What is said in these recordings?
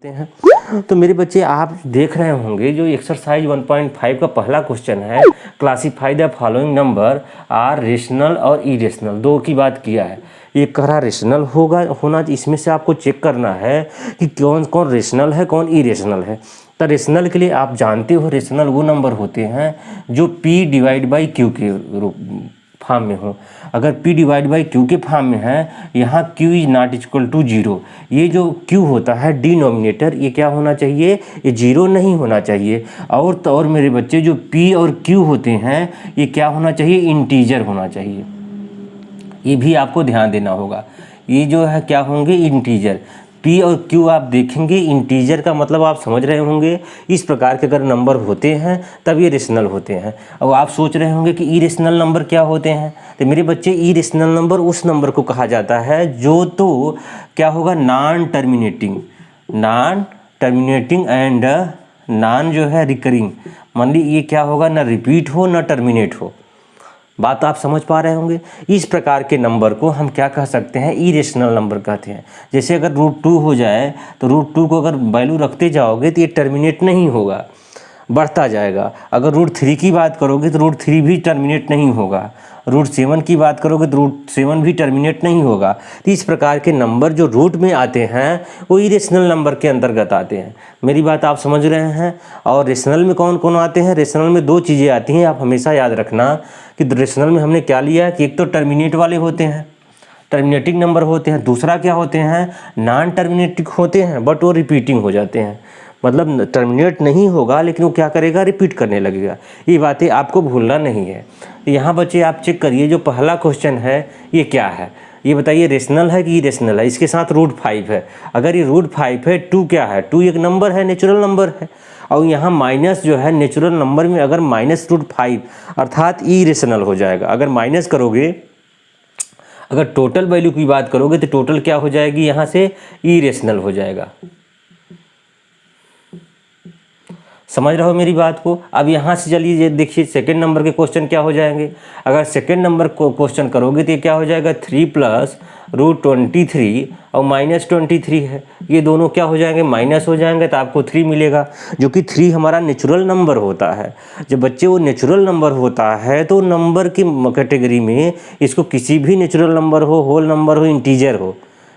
हैं। तो मेरे बच्चे आप देख रहे होंगे जो एक्सरसाइज 1.5 का पहला क्वेश्चन है, classify the following number are rational और इरेशनल, दो की बात किया है। ये कह रहा रेशनल होना, इसमें से आपको चेक करना है कि कौन कौन रेशनल है कौन इरेशनल है। तो रेशनल के लिए आप जानते हो रेशनल वो नंबर होते हैं जो P डिवाइड बाई Q के फॉर्म में हो। अगर P डिवाइड बाई Q के फॉर्म में है, यहाँ Q is not equal to 0, ये जो Q होता है डिनोमिनेटर, ये क्या होना चाहिए, ये 0 नहीं होना चाहिए। और तो और मेरे बच्चे जो P और Q होते हैं ये क्या होना चाहिए, इंटीजर होना चाहिए। ये भी आपको ध्यान देना होगा। ये जो है क्या होंगे, इंटीजर। P और Q आप देखेंगे, इंटीजर का मतलब आप समझ रहे होंगे। इस प्रकार के अगर नंबर होते हैं तब ये रेशनल होते हैं। अब आप सोच रहे होंगे कि इरेशनल नंबर क्या होते हैं। तो मेरे बच्चे इरेशनल नंबर उस नंबर को कहा जाता है जो तो क्या होगा, नॉन टर्मिनेटिंग एंड नॉन जो है रिकरिंग। मान ली ये क्या होगा, ना रिपीट हो ना टर्मिनेट हो। बात आप समझ पा रहे होंगे। इस प्रकार के नंबर को हम क्या कह सकते हैं, इरेशनल नंबर कहते हैं। जैसे अगर √2 हो जाए तो √2 को अगर वैल्यू रखते जाओगे तो ये टर्मिनेट नहीं होगा, बढ़ता जाएगा। अगर √3 की बात करोगे तो √3 भी टर्मिनेट नहीं होगा। √7 की बात करोगे तो √7 भी टर्मिनेट नहीं होगा। तो इस प्रकार के नंबर जो रूट में आते हैं वो इरेशनल नंबर के अंतर्गत आते हैं। मेरी बात आप समझ रहे हैं। और रेशनल में कौन कौन आते हैं, रेशनल में दो चीज़ें आती हैं, आप हमेशा याद रखना कि रेशनल में हमने क्या लिया है कि एक तो टर्मिनेट वाले होते हैं, टर्मिनेटिंग नंबर होते हैं। दूसरा क्या होते हैं, नॉन टर्मिनेटिंग होते हैं बट वो रिपीटिंग हो जाते हैं। मतलब टर्मिनेट नहीं होगा लेकिन वो क्या करेगा, रिपीट करने लगेगा। ये बातें आपको भूलना नहीं है। यहाँ बच्चे आप चेक करिए, जो पहला क्वेश्चन है ये क्या है, ये बताइए रेशनल है कि इरेशनल है। इसके साथ √5 है। अगर ये √5 है, 2 क्या है, 2 एक नंबर है, नेचुरल नंबर है। और यहाँ माइनस जो है नेचुरल नंबर में अगर -√5 अर्थात इरेशनल हो जाएगा। अगर माइनस करोगे, अगर टोटल वैल्यू की बात करोगे तो टोटल क्या हो जाएगी, यहाँ से इरेशनल हो जाएगा। समझ रहे हो मेरी बात को। अब यहाँ से चलिए देखिए सेकंड नंबर के क्वेश्चन क्या हो जाएंगे। अगर सेकंड नंबर को क्वेश्चन करोगे तो ये क्या हो जाएगा, 3 + √23 और -23 है। ये दोनों क्या हो जाएंगे, माइनस हो जाएंगे, तो आपको 3 मिलेगा, जो कि 3 हमारा नेचुरल नंबर होता है। जब बच्चे वो नेचुरल नंबर होता है तो नंबर की कैटेगरी में इसको किसी भी नेचुरल नंबर हो, होल नंबर हो, इंटीजर हो,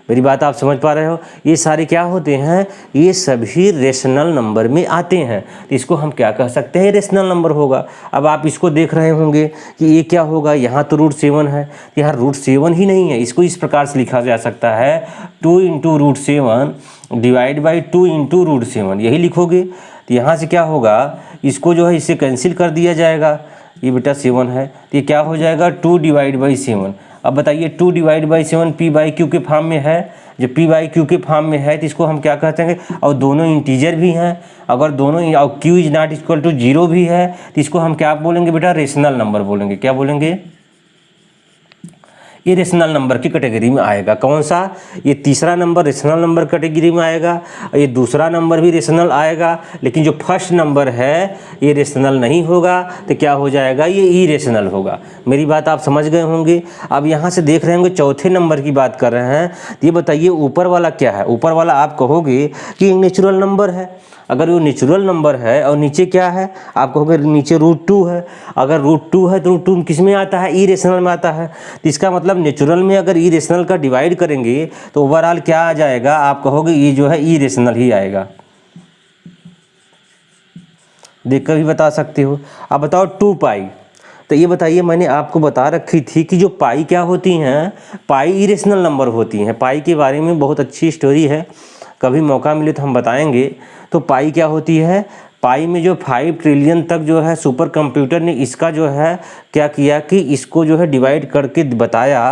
मेरी बात आप समझ पा रहे हो, ये सारे क्या होते हैं, ये सभी रेशनल नंबर में आते हैं। तो इसको हम क्या कह सकते हैं, रेशनल नंबर होगा। अब आप इसको देख रहे होंगे कि ये क्या होगा, यहाँ तो √7 है, यहाँ √7 ही नहीं है। इसको इस प्रकार से लिखा जा सकता है 2 × √7 डिवाइड बाई 2 × √7, यही लिखोगे। तो यहाँ से क्या होगा, इसको जो है इससे कैंसिल कर दिया जाएगा। ये बेटा 7 है तो ये क्या हो जाएगा, 2 डिवाइड बाई 7। अब बताइए 2 डिवाइड बाई 7 P/Q के फॉर्म में है। जब P/Q के फॉर्म में है तो इसको हम क्या कहते हैं, और दोनों इंटीजर भी हैं। अगर दोनों और Q is not equal to 0 भी है तो इसको हम क्या बोलेंगे बेटा, रेशनल नंबर बोलेंगे। क्या बोलेंगे, ये रेशनल नंबर की कैटेगरी में आएगा। कौन सा, ये तीसरा नंबर रेशनल नंबर कैटेगरी में आएगा, और ये दूसरा नंबर भी रेशनल आएगा। लेकिन जो फर्स्ट नंबर है ये रेशनल नहीं होगा, तो क्या हो जाएगा, ये इरेशनल होगा। मेरी बात आप समझ गए होंगे। अब यहाँ से देख रहे होंगे चौथे नंबर की बात कर रहे हैं। तो ये बताइए ऊपर वाला क्या है, ऊपर वाला आप कहोगे कि एक नेचुरल नंबर है। अगर वो नेचुरल नंबर है और नीचे क्या है, आप कहोगे नीचे √2 है। अगर √2 है तो √2 किस में आता है, इरेशनल में आता है। तो इसका मतलब नेचुरल में अगर इरेशनल का डिवाइड करेंगे तो ओवरऑल क्या आ जाएगा, आप कहोगे ये जो है इरेशनल ही आएगा। देख कर भी बता सकते हो। अब बताओ 2π। तो ये बताइए, मैंने आपको बता रखी थी कि जो पाई क्या होती हैं, पाई इरेशनल नंबर होती हैं। पाई के बारे में बहुत अच्छी स्टोरी है, कभी मौका मिले तो हम बताएंगे। तो पाई क्या होती है, पाई में जो 5 ट्रिलियन तक जो है सुपर कंप्यूटर ने इसका जो है क्या किया कि इसको जो है डिवाइड करके बताया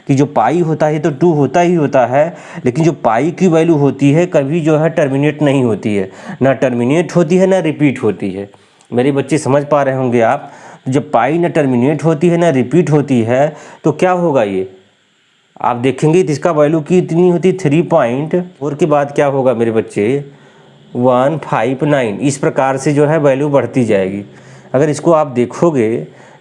कि जो पाई होता है तो 2 होता ही होता है, लेकिन जो पाई की वैल्यू होती है कभी जो है टर्मिनेट नहीं होती है, ना टर्मिनेट होती है ना रिपीट होती है। मेरे बच्चे समझ पा रहे होंगे आप। जब पाई ना टर्मिनेट होती है ना रिपीट होती है तो क्या होगा, ये आप देखेंगे तो इसका वैल्यू कितनी होती है, 3.4 के बाद क्या होगा मेरे बच्चे, 159। इस प्रकार से जो है वैल्यू बढ़ती जाएगी। अगर इसको आप देखोगे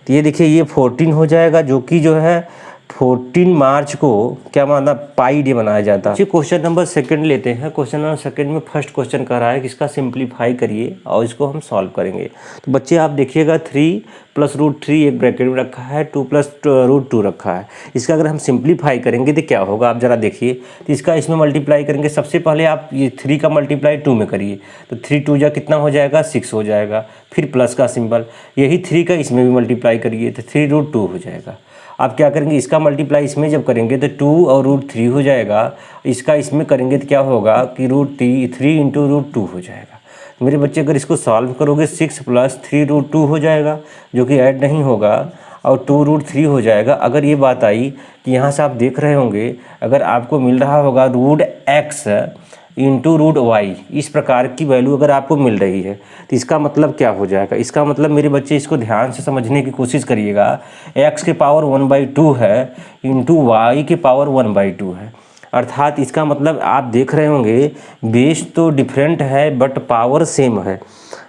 तो ये देखिए ये 14 हो जाएगा, जो कि जो है 14 मार्च को क्या माना पाई डे मनाया जाता है। क्वेश्चन नंबर सेकंड लेते हैं। क्वेश्चन नंबर सेकंड में फर्स्ट क्वेश्चन कह रहा है कि इसका सिंप्लीफाई करिए और इसको हम सॉल्व करेंगे। तो बच्चे आप देखिएगा 3 + √3 एक ब्रैकेट में रखा है, 2 + √2 रखा है। इसका अगर हम सिंप्लीफाई करेंगे तो क्या होगा आप ज़रा देखिए। तो इसका इसमें मल्टीप्लाई करेंगे। सबसे पहले आप ये 3 का मल्टीप्लाई 2 में करिए, तो 3 × 2 जा कितना हो जाएगा 6 हो जाएगा। फिर प्लस का सिंबल, यही 3 का इसमें भी मल्टीप्लाई करिए तो 3 √2 हो जाएगा। आप क्या करेंगे, इसका मल्टीप्लाई इसमें जब करेंगे तो 2 और √3 हो जाएगा। इसका इसमें करेंगे तो क्या होगा कि √3 × √2 हो जाएगा। तो मेरे बच्चे अगर इसको सॉल्व करोगे 6 + 3 √2 हो जाएगा, जो कि ऐड नहीं होगा, और 2 √3 हो जाएगा। अगर ये बात आई कि यहाँ से आप देख रहे होंगे, अगर आपको मिल रहा होगा √x × √y, इस प्रकार की वैल्यू अगर आपको मिल रही है तो इसका मतलब क्या हो जाएगा। इसका मतलब मेरे बच्चे इसको ध्यान से समझने की कोशिश करिएगा। x के पावर 1/2 है इंटू y के पावर 1/2 है। अर्थात इसका मतलब आप देख रहे होंगे बेस तो डिफरेंट है बट पावर सेम है।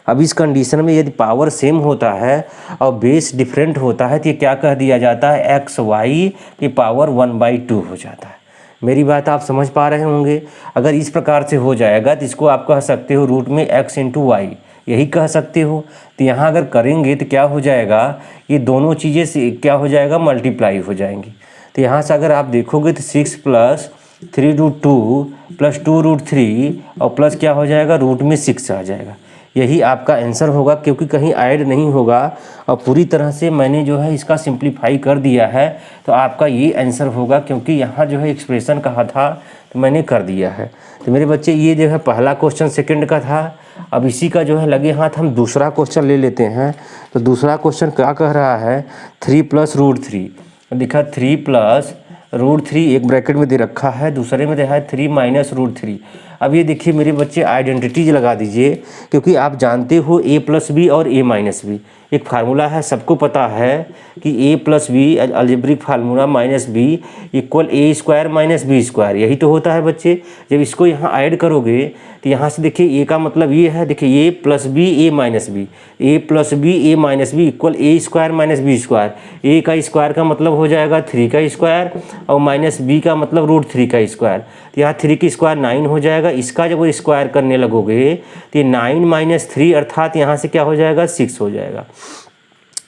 अब इस कंडीशन में यदि पावर सेम होता है और बेस डिफरेंट होता है तो ये क्या कह दिया जाता है, xy के पावर 1/2 हो जाता है। मेरी बात आप समझ पा रहे होंगे। अगर इस प्रकार से हो जाएगा तो इसको आप कह सकते हो रूट में x × y, यही कह सकते हो। तो यहाँ अगर करेंगे तो क्या हो जाएगा, ये दोनों चीज़ें से क्या हो जाएगा मल्टीप्लाई हो जाएंगी। तो यहाँ से अगर आप देखोगे तो 6 + 3 √2 + 2 √3 और प्लस क्या हो जाएगा रूट में 6 आ जाएगा। यही आपका आंसर होगा, क्योंकि कहीं ऐड नहीं होगा और पूरी तरह से मैंने जो है इसका सिंप्लीफाई कर दिया है। तो आपका ये आंसर होगा, क्योंकि यहाँ जो है एक्सप्रेशन कहा था तो मैंने कर दिया है। तो मेरे बच्चे ये जो है पहला क्वेश्चन सेकंड का था। अब इसी का जो है लगे हाथ हम दूसरा क्वेश्चन ले लेते हैं। तो दूसरा क्वेश्चन क्या कह रहा है, 3 + √3 दिखा, 3 + √3 एक ब्रैकेट में दे रखा है, दूसरे में दिया है 3 - √3। अब ये देखिए मेरे बच्चे आइडेंटिटीज लगा दीजिए, क्योंकि आप जानते हो a + b और a - b एक फार्मूला है, सबको पता है कि a + b algebraic formula -b = a² - b²। यही तो होता है बच्चे। जब इसको यहाँ ऐड करोगे तो यहाँ से देखिए a का मतलब ये है, देखिए a + b a - b, a + b a - b = a² - b²। a का स्क्वायर का मतलब हो जाएगा 3 का स्क्वायर और -b का मतलब √3 का स्क्वायर। तो यहाँ 3 की स्क्वायर 9 हो जाएगा। इसका जब वो स्क्वायर करने लगोगे तो 9 - 3 अर्थात यहाँ से क्या हो जाएगा 6 हो जाएगा।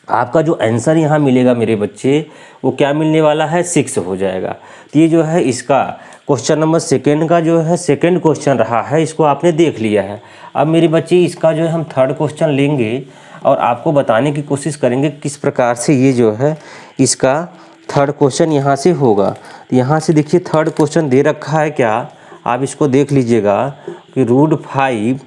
आपका जो आंसर यहाँ मिलेगा मेरे बच्चे वो क्या मिलने वाला है, 6 हो जाएगा। तो ये जो है इसका क्वेश्चन नंबर सेकंड का जो है सेकंड क्वेश्चन रहा है, इसको आपने देख लिया है। अब मेरे बच्चे इसका जो है हम थर्ड क्वेश्चन लेंगे और आपको बताने की कोशिश करेंगे किस प्रकार से ये जो है इसका थर्ड क्वेश्चन यहाँ से होगा। तो यहाँ से देखिए थर्ड क्वेश्चन दे रखा है क्या, आप इसको देख लीजिएगा कि √5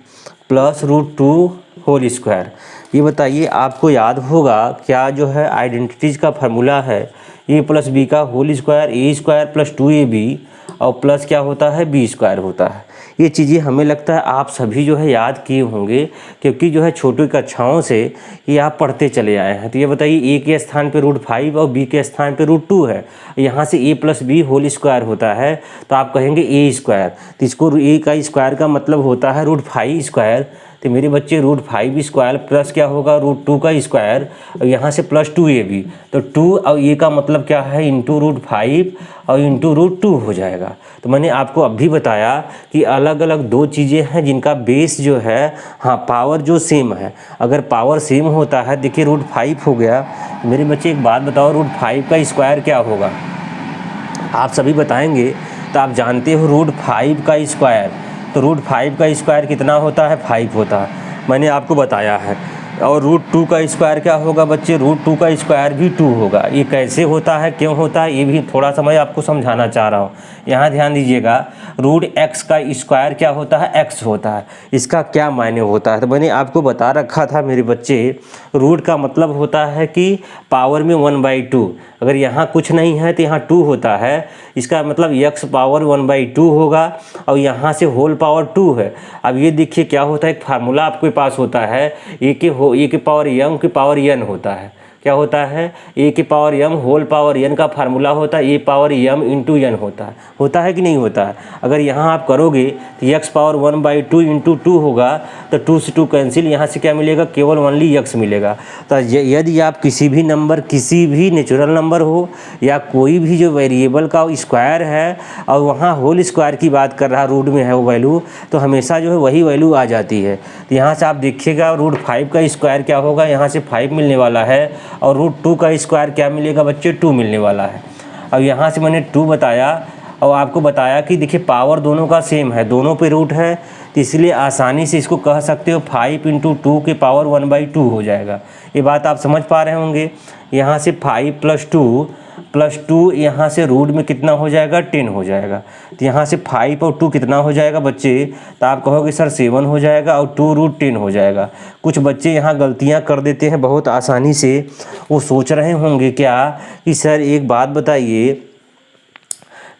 + √2 होल स्क्वायर। ये बताइए आपको याद होगा क्या जो है आइडेंटिटीज़ का फार्मूला है, a + b का होल स्क्वायर a² + 2ab और प्लस क्या होता है b² होता है। ये चीज़ें हमें लगता है आप सभी जो है याद किए होंगे, क्योंकि जो है छोटी कक्षाओं से ये आप पढ़ते चले आए हैं। तो ये बताइए a के स्थान पे √5 और b के स्थान पे √2 है, यहाँ से a + b होल स्क्वायर होता है तो आप कहेंगे a²। तो इसको a का स्क्वायर का मतलब होता है √5²। तो मेरे बच्चे √5² प्लस क्या होगा √2 का स्क्वायर और यहाँ से प्लस 2ab, तो 2 और a का मतलब क्या है इंटू √5 और इंटू √2 हो जाएगा। तो मैंने आपको अभी बताया कि अलग अलग दो चीज़ें हैं जिनका बेस जो है हाँ पावर जो सेम है। अगर पावर सेम होता है, देखिए √5 हो गया। मेरे बच्चे एक बात बताओ, √5 का स्क्वायर क्या होगा, आप सभी बताएंगे। तो आप जानते हो √5 का स्क्वायर, तो √5 का स्क्वायर कितना होता है 5 होता है, मैंने आपको बताया है। और √2 का स्क्वायर क्या होगा बच्चे, √2 का स्क्वायर भी 2 होगा। ये कैसे होता है, क्यों होता है, ये भी थोड़ा सा मैं आपको समझाना चाह रहा हूँ। यहाँ ध्यान दीजिएगा, √x का स्क्वायर क्या होता है x होता है, इसका क्या मायने होता है। तो मैंने आपको बता रखा था मेरे बच्चे, रूट का मतलब होता है कि पावर में 1/2। अगर यहाँ कुछ नहीं है तो यहाँ 2 होता है, इसका मतलब x पावर 1/2 होगा और यहाँ से होल पावर 2 है। अब ये देखिए क्या होता है, एक फार्मूला आपके पास होता है a के पावर m के पावर n होता है। क्या होता है, ए के power m whole power n का फार्मूला होता है A power m into n होता है कि नहीं होता है। अगर यहाँ आप करोगे तो x पावर 1/2 इंटू 2 होगा, तो 2 से 2 कैंसिल, यहाँ से क्या मिलेगा, केवल ओनली x मिलेगा। तो यदि आप किसी भी नंबर, किसी भी नेचुरल नंबर हो या कोई भी जो वेरिएबल का स्क्वायर है और वहाँ होल स्क्वायर की बात कर रहा, रूट में है वो वैल्यू, तो हमेशा जो है वही वैल्यू आ जाती है। तो यहाँ से आप देखिएगा √5 का स्क्वायर क्या होगा, यहाँ से 5 मिलने वाला है, और √2 का स्क्वायर क्या मिलेगा बच्चे, 2 मिलने वाला है। अब यहाँ से मैंने 2 बताया और आपको बताया कि देखिए पावर दोनों का सेम है, दोनों पे रूट है, तो इसलिए आसानी से इसको कह सकते हो 5 × 2 के पावर 1/2 हो जाएगा। ये बात आप समझ पा रहे होंगे। यहाँ से 5 + 2 यहाँ से रूट में कितना हो जाएगा, 10 हो जाएगा। तो यहाँ से 5 और 2 कितना हो जाएगा बच्चे, तो आप कहोगे सर 7 हो जाएगा और 2√10 हो जाएगा। कुछ बच्चे यहाँ गलतियाँ कर देते हैं बहुत आसानी से, वो सोच रहे होंगे क्या कि सर एक बात बताइए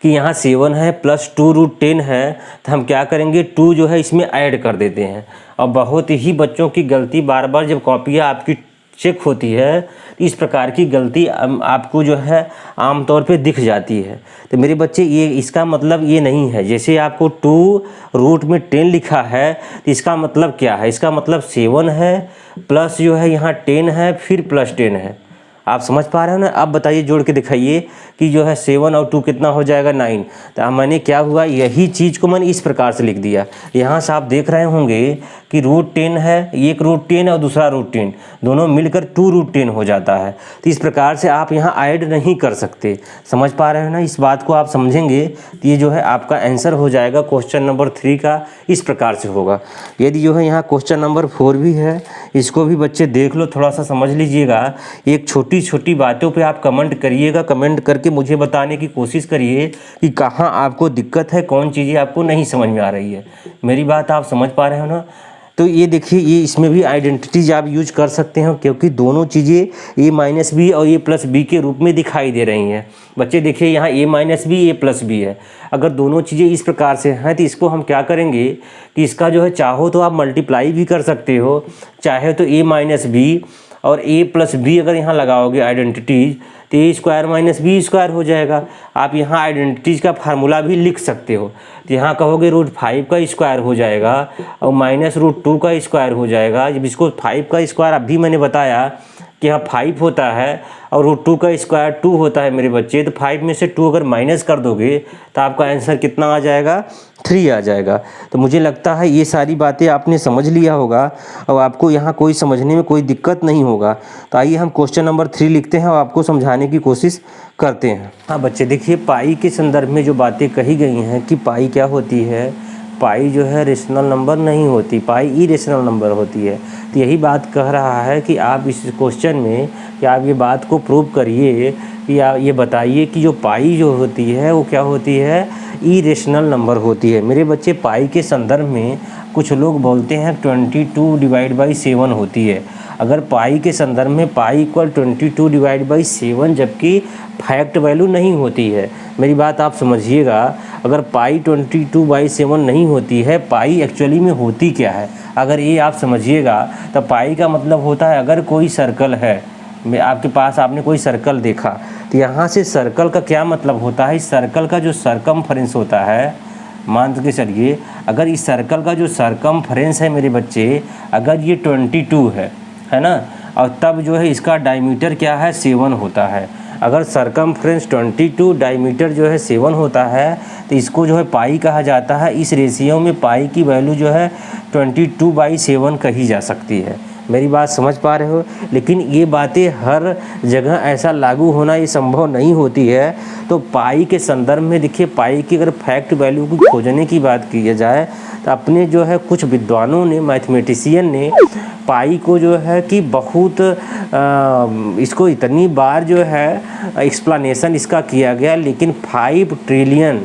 कि यहाँ 7 है प्लस 2√10 है, तो हम क्या करेंगे, 2 जो है इसमें ऐड कर देते हैं। और बहुत ही बच्चों की गलती, बार बार जब कॉपियाँ आपकी चेक होती है तो इस प्रकार की गलती आपको जो है आमतौर पे दिख जाती है। तो मेरे बच्चे ये इसका मतलब ये नहीं है, जैसे आपको 2√10 लिखा है तो इसका मतलब क्या है, इसका मतलब 7 है प्लस जो है यहाँ 10 है फिर प्लस 10 है। आप समझ पा रहे हो ना। अब बताइए जोड़ के दिखाइए कि जो है 7 और 2 कितना हो जाएगा, 9। तो मैंने क्या हुआ, यही चीज़ को मैंने इस प्रकार से लिख दिया। यहाँ से आप देख रहे होंगे कि √10 है, एक √10 और दूसरा √10, दोनों मिलकर 2√10 हो जाता है। तो इस प्रकार से आप यहाँ ऐड नहीं कर सकते। समझ पा रहे हो ना। इस बात को आप समझेंगे तो ये जो है आपका आंसर हो जाएगा क्वेश्चन नंबर 3 का, इस प्रकार से होगा। यदि जो है यहाँ क्वेश्चन नंबर 4 भी है, इसको भी बच्चे देख लो, थोड़ा सा समझ लीजिएगा। एक छोटी छोटी बातों पे आप कमेंट करिएगा, कमेंट करके मुझे बताने की कोशिश करिए कि कहाँ आपको दिक्कत है, कौन चीज़ें आपको नहीं समझ में आ रही है। मेरी बात आप समझ पा रहे हो ना। तो ये देखिए, ये इसमें भी आइडेंटिटीज आप यूज कर सकते हैं, क्योंकि दोनों चीज़ें a-b और a+b के रूप में दिखाई दे रही हैं। बच्चे देखिए यहाँ a-b a+b है। अगर दोनों चीज़ें इस प्रकार से हैं तो इसको हम क्या करेंगे कि इसका जो है चाहो तो आप मल्टीप्लाई भी कर सकते हो, चाहे तो a-b और a+b अगर यहाँ लगाओगे आइडेंटिटीज तो a² - b² हो जाएगा। आप यहाँ आइडेंटिटीज का फार्मूला भी लिख सकते हो। तो यहाँ कहोगे √5 का स्क्वायर हो जाएगा और -√2 का स्क्वायर हो जाएगा। जब इसको 5 का स्क्वायर अभी मैंने बताया कि यहाँ 5 होता है और √2 का स्क्वायर 2 होता है मेरे बच्चे, तो 5 में से 2 अगर माइनस कर दोगे तो आपका आंसर कितना आ जाएगा, 3 आ जाएगा। तो मुझे लगता है ये सारी बातें आपने समझ लिया होगा और आपको यहाँ कोई समझने में कोई दिक्कत नहीं होगा। तो आइए हम क्वेश्चन नंबर 3 लिखते हैं और आपको समझाने की कोशिश करते हैं। हाँ बच्चे देखिए, पाई के संदर्भ में जो बातें कही गई हैं कि पाई क्या होती है, पाई जो है रेशनल नंबर नहीं होती, पाई इरेशनल नंबर होती है। तो यही बात कह रहा है कि आप इस क्वेश्चन में कि आप ये बात को प्रूव करिए कि आप ये बताइए कि जो पाई जो होती है वो क्या होती है, इरेशनल नंबर होती है। मेरे बच्चे पाई के संदर्भ में कुछ लोग बोलते हैं 22/7 होती है। अगर पाई के संदर्भ में पाई = 22/7 जबकि फैक्ट वैल्यू नहीं होती है। मेरी बात आप समझिएगा, अगर पाई 22/7 नहीं होती है, पाई एक्चुअली में होती क्या है, अगर ये आप समझिएगा तो पाई का मतलब होता है अगर कोई सर्कल है, आपके पास आपने कोई सर्कल देखा तो यहाँ से सर्कल का क्या मतलब होता है, इस सर्कल का जो सरकमफ्रेंस होता है, मान के चलिए अगर इस सर्कल का जो सरकमफ्रेंस है मेरे बच्चे, अगर ये 22 है ना, और तब जो है इसका डायमीटर क्या है, 7 होता है। अगर सरकमफ्रेंस 22, डायमीटर जो है 7 होता है, तो इसको जो है पाई कहा जाता है। इस रेशियो में पाई की वैल्यू जो है 22/7 कही जा सकती है। मेरी बात समझ पा रहे हो। लेकिन ये बातें हर जगह ऐसा लागू होना ये संभव नहीं होती है। तो पाई के संदर्भ में देखिए, पाई की अगर फैक्ट वैल्यू को खोजने की बात की जाए तो अपने जो है कुछ विद्वानों ने, मैथमेटिशियन ने पाई को जो है कि बहुत इसको इतनी बार जो है एक्सप्लेनेशन इसका किया गया, लेकिन 5 ट्रिलियन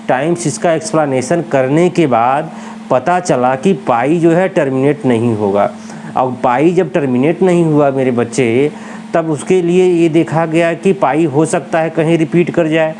टाइम्स इसका एक्सप्लेनेशन करने के बाद पता चला कि पाई जो है टर्मिनेट नहीं होगा। और पाई जब टर्मिनेट नहीं हुआ मेरे बच्चे, तब उसके लिए ये देखा गया कि पाई हो सकता है कहीं रिपीट कर जाए।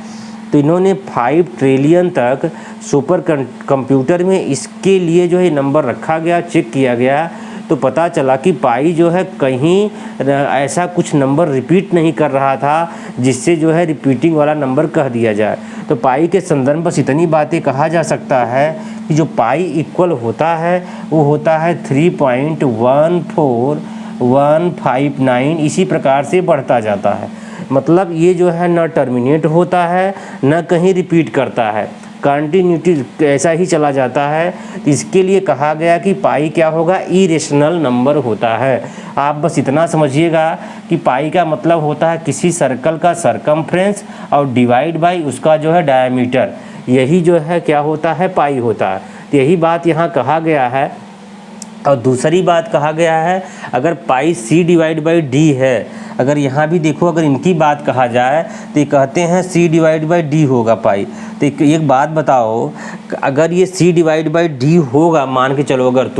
तो इन्होंने 5 ट्रिलियन तक सुपर कंप्यूटर में इसके लिए जो है नंबर रखा गया, चेक किया गया तो पता चला कि पाई जो है कहीं ऐसा कुछ नंबर रिपीट नहीं कर रहा था जिससे जो है रिपीटिंग वाला नंबर कह दिया जाए। तो पाई के संदर्भ बस इतनी बातें कहा जा सकता है कि जो पाई इक्वल होता है वो होता है 3.14159, इसी प्रकार से बढ़ता जाता है। मतलब ये जो है न टर्मिनेट होता है न कहीं रिपीट करता है, कंटिन्यूटी ऐसा ही चला जाता है। तो इसके लिए कहा गया कि पाई क्या होगा, इरेशनल नंबर होता है। आप बस इतना समझिएगा कि पाई का मतलब होता है किसी सर्कल का सरकमफ्रेंस और डिवाइड बाई उसका जो है डायमीटर, यही जो है क्या होता है, पाई होता है। तो यही बात यहाँ कहा गया है। और दूसरी बात कहा गया है, अगर पाई c डिवाइड बाई डी है, अगर यहाँ भी देखो अगर इनकी बात कहा जाए तो ये कहते हैं c डिवाइड बाई डी होगा पाई। तो एक बात बताओ, अगर ये c डिवाइड बाई डी होगा, मान के चलो अगर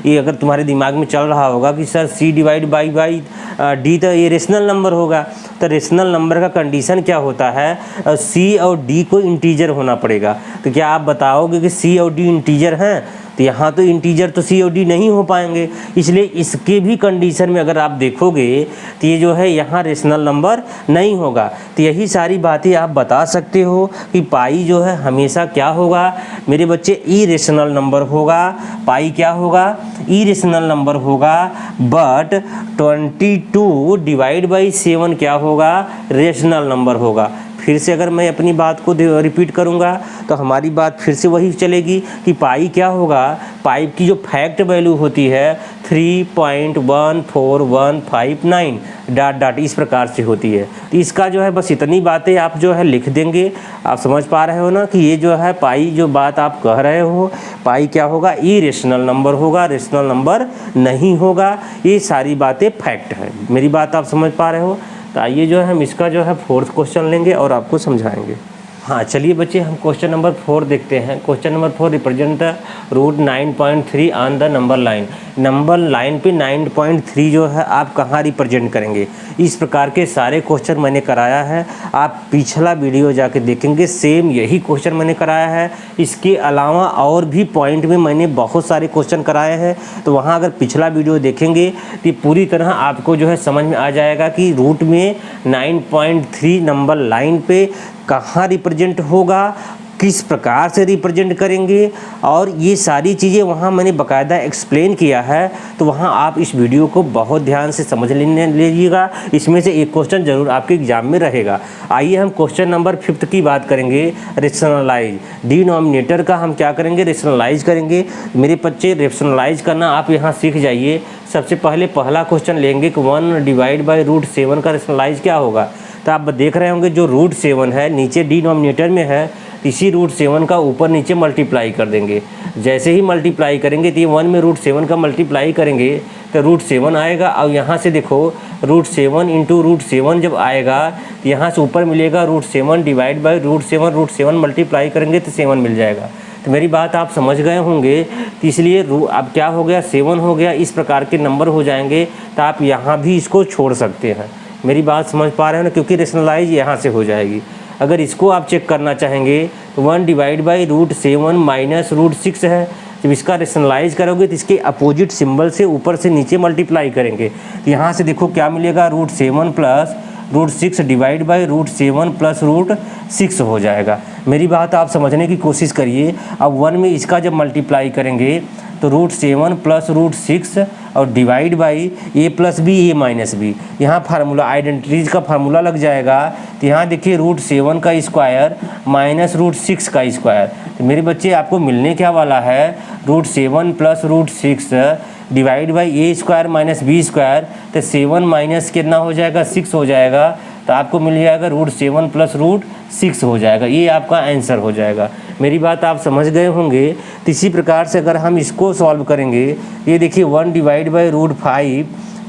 अगर तुम्हारे दिमाग में चल रहा होगा कि sir c divide by D तो ये रेशनल नंबर होगा, तो रेशनल नंबर का कंडीशन क्या होता है, c और d को इंटीजर होना पड़ेगा। तो क्या आप बताओगे कि c और d इंटीजर हैं? तो यहाँ तो इंटीजर तो सी और डी नहीं हो पाएंगे, इसलिए इसके भी कंडीशन में अगर आप देखोगे तो ये जो है यहाँ रेशनल नंबर नहीं होगा। तो यही सारी बातें आप बता सकते हो कि पाई जो है हमेशा क्या होगा मेरे बच्चे, इरेशनल नंबर होगा। पाई क्या होगा, इरेशनल नंबर होगा। बट 22 डिवाइड बाई 7 क्या होगा, रेशनल नंबर होगा। फिर से अगर मैं अपनी बात को रिपीट करूंगा तो हमारी बात फिर से वही चलेगी कि पाई क्या होगा, पाई की जो फैक्ट वैल्यू होती है 3.14159 डॉट डॉट इस प्रकार से होती है। तो इसका जो है बस इतनी बातें आप जो है लिख देंगे। आप समझ पा रहे हो ना कि ये जो है पाई जो बात आप कह रहे हो, पाई क्या होगा, इरेशनल नंबर होगा, रेशनल नंबर नहीं होगा। ये सारी बातें फैक्ट है। मेरी बात आप समझ पा रहे हो? तो आइए जो है हम इसका जो है 4th क्वेश्चन लेंगे और आपको समझाएंगे। हाँ चलिए बच्चे, हम क्वेश्चन नंबर 4 देखते हैं। Question number 4, represent the root 9.3 on the number line. Number line पे 9.3 जो है आप कहाँ रिप्रेजेंट करेंगे, इस प्रकार के सारे क्वेश्चन मैंने कराया है। आप पिछला वीडियो जाके देखेंगे, सेम यही क्वेश्चन मैंने कराया है। इसके अलावा और भी पॉइंट में मैंने बहुत सारे क्वेश्चन कराए हैं, तो वहाँ अगर पिछला वीडियो देखेंगे तो पूरी तरह आपको जो है समझ में आ जाएगा कि रूट में 9.3 नंबर लाइन पे कहाँ रिप्रेजेंट होगा, किस प्रकार से रिप्रेजेंट करेंगे, और ये सारी चीज़ें वहाँ मैंने बाकायदा एक्सप्लेन किया है। तो वहाँ आप इस वीडियो को बहुत ध्यान से समझ लीजिएगा। इसमें से एक क्वेश्चन जरूर आपके एग्जाम में रहेगा। आइए हम क्वेश्चन नंबर 5 की बात करेंगे, रेशनलाइज। डिनोमिनेटर का हम क्या करेंगे, रेशनलाइज करेंगे। मेरे बच्चे रेशनलाइज करना आप यहाँ सीख जाइए। सबसे पहले पहला क्वेश्चन लेंगे कि 1 डिवाइड बाई रूट 7 का रेशनलाइज क्या होगा। तो आप देख रहे होंगे जो रूट 7 है नीचे डिनोमिनेटर में है, इसी रूट 7 का ऊपर नीचे मल्टीप्लाई कर देंगे। जैसे ही मल्टीप्लाई करेंगे तो ये 1 में रूट 7 का मल्टीप्लाई करेंगे तो रूट 7 आएगा। और यहाँ से देखो रूट 7 इंटू रूट 7 जब आएगा तो यहाँ से ऊपर मिलेगा root 7 divide by root 7 multiply करेंगे तो 7 मिल जाएगा। तो मेरी बात आप समझ गए होंगे। तो इसलिए अब क्या हो गया, 7 हो गया। इस प्रकार के नंबर हो जाएंगे तो आप यहाँ भी इसको छोड़ सकते हैं। मेरी बात समझ पा रहे हो ना, क्योंकि रेशनलाइज यहाँ से हो जाएगी। अगर इसको आप चेक करना चाहेंगे तो 1 divide by root 7 minus root 6 है। जब इसका रेशनलाइज करोगे तो इसके अपोजिट सिंबल से ऊपर से नीचे मल्टीप्लाई करेंगे तो यहाँ से देखो क्या मिलेगा, root 7 plus root 6 divide by root 7 plus root 6 हो जाएगा। मेरी बात आप समझने की कोशिश करिए। अब 1 में इसका जब मल्टीप्लाई करेंगे तो रूट 7 प्लस रूट 6 और divide by A plus B A minus B. यहाँ फार्मूला आइडेंटिटीज का फार्मूला लग जाएगा। तो यहाँ देखिए रूट 7 का स्क्वायर माइनस रूट 6 का स्क्वायर। तो मेरे बच्चे आपको मिलने क्या वाला है, root 7 plus root 6 divide by A square minus B square. तो 7 माइनस कितना हो जाएगा, 6 हो जाएगा। तो आपको मिल जाएगा रूट 7 प्लस रूट 6 हो जाएगा। ये आपका आंसर हो जाएगा। मेरी बात आप समझ गए होंगे। तो इसी प्रकार से अगर हम इसको सॉल्व करेंगे, ये देखिए 1 डिवाइड बाई रूट 5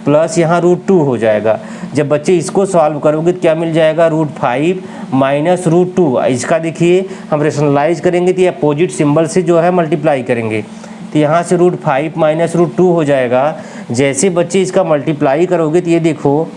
प्लस यहाँ रूट 2 हो जाएगा। जब बच्चे इसको सॉल्व करोगे तो क्या मिल जाएगा, रूट 5 माइनस रूट 2। इसका देखिए हम रेशनलाइज करेंगे तो ये अपोजिट सिंबल से जो है मल्टीप्लाई करेंगे तो यहाँ से रूट 5 माइनस रूट 2 हो जाएगा। जैसे बच्चे इसका मल्टीप्लाई करोगे तो ये देखो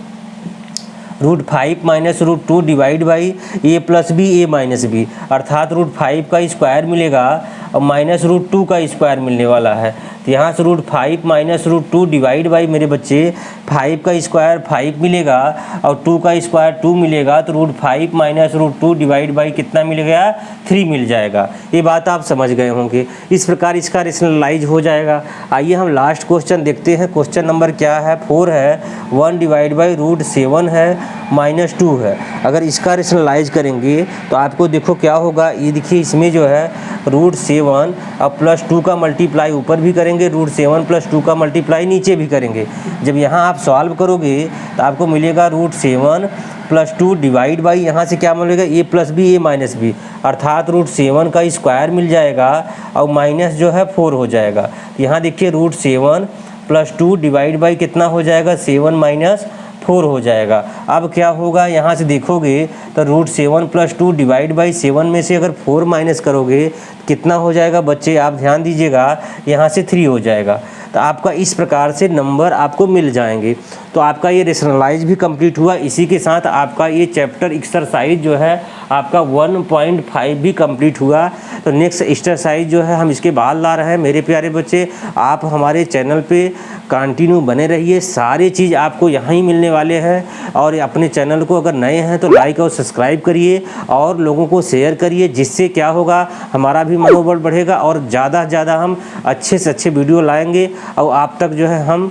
root 5 minus root 2 divide by A plus B A minus B, अर्थात रूट 5 का स्क्वायर मिलेगा और -√2 का स्क्वायर मिलने वाला है। तो यहाँ से √5 -√2 डिवाइड बाई मेरे बच्चे 5 का स्क्वायर 5 मिलेगा और 2 का स्क्वायर 2 मिलेगा, तो √5 -√2 डिवाइड बाई कितना मिल गया, 3 मिल जाएगा। ये बात आप समझ गए होंगे। इस प्रकार इसका रेशनलाइज हो जाएगा। आइए हम लास्ट क्वेश्चन देखते हैं। क्वेश्चन नंबर क्या है, 4 है, 1 डिवाइड बाई √7 है -2 है। अगर इसका रेशनलाइज करेंगे तो आपको देखो क्या होगा, ये देखिए इसमें जो है √7 अब +2 का मल्टीप्लाई ऊपर भी करेंगे, √7 + 2 का मल्टीप्लाई नीचे भी करेंगे। जब यहाँ आप सॉल्व करोगे तो आपको मिलेगा √7 + 2 डिवाइड बाई यहाँ से क्या मिलेगा, a + b a - b, अर्थात √7 का स्क्वायर मिल जाएगा और माइनस जो है 4 हो जाएगा। यहाँ देखिए √7 + 2 डिवाइड बाई कितना हो जाएगा, 7 - 4 हो जाएगा। अब क्या होगा, यहाँ से देखोगे तो √7 + 2 डिवाइड बाई 7 में से अगर 4 माइनस करोगे कितना हो जाएगा बच्चे, आप ध्यान दीजिएगा, यहाँ से 3 हो जाएगा। तो आपका इस प्रकार से नंबर आपको मिल जाएंगे। तो आपका ये रेशनलाइज भी कंप्लीट हुआ। इसी के साथ आपका ये चैप्टर एक्सरसाइज जो है आपका 1.5 भी कंप्लीट हुआ। तो नेक्स्ट एक्सरसाइज जो है हम इसके बाद ला रहे हैं। मेरे प्यारे बच्चे, आप हमारे चैनल पे कंटिन्यू बने रहिए, सारे चीज़ आपको यहाँ ही मिलने वाले हैं। और अपने चैनल को अगर नए हैं तो लाइक और सब्सक्राइब करिए और लोगों को शेयर करिए, जिससे क्या होगा, हमारा भी मनोबल बढ़ेगा और ज़्यादा से ज़्यादा हम अच्छे से अच्छे वीडियो लाएंगे और आप तक जो है हम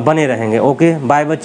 बने रहेंगे। ओके, बाय बच्चे।